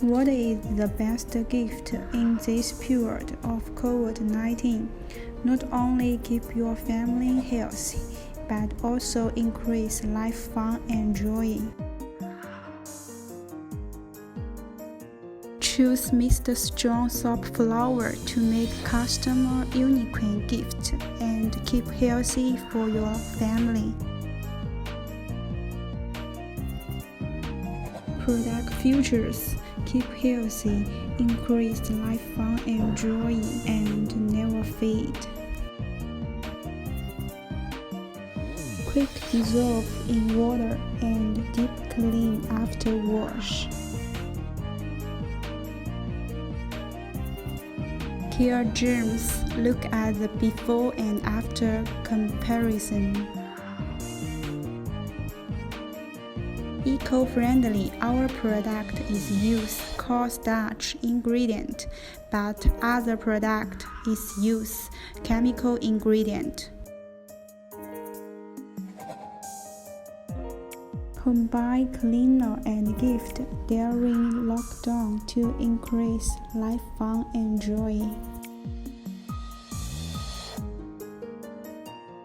What is the best gift in this period of COVID-19? Not only keep your family healthy, but also increase life fun and joy. Choose Mr.Strong soap flower to make customer unique gift and keep healthy for your family. Product features: keep healthy, increase life fun and joy, and never fade. Quick dissolve in water and deep clean after wash. Kill germs. Look at the before and after comparison. Eco-friendly, our product is use starch ingredient, but other product is use chemical ingredient. Combine cleaner and gift during lockdown to increase life fun and joy.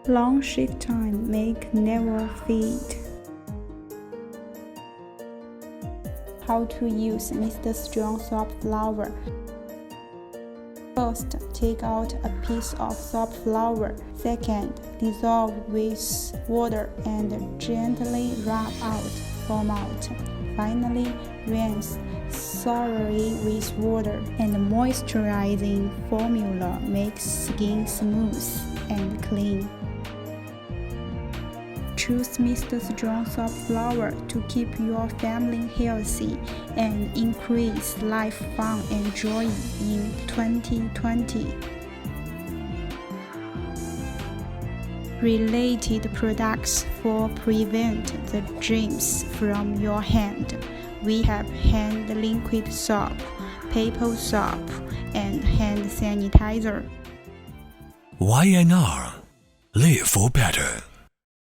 Long shake time make never fade. How to use Mr.Strong soap flower. First, take out a piece of soap flower. Second, dissolve with water and gently rub out, foam out. Finally, rinse thoroughly with water, and moisturizing formula makes skin smooth and clean. Choose Mr.Strong soap flower to keep your family healthy and increase life fun and joy in 2020. Related products for prevent the germs from your hand. We have hand liquid soap, paper soap, and hand sanitizer. YNR. Live for better.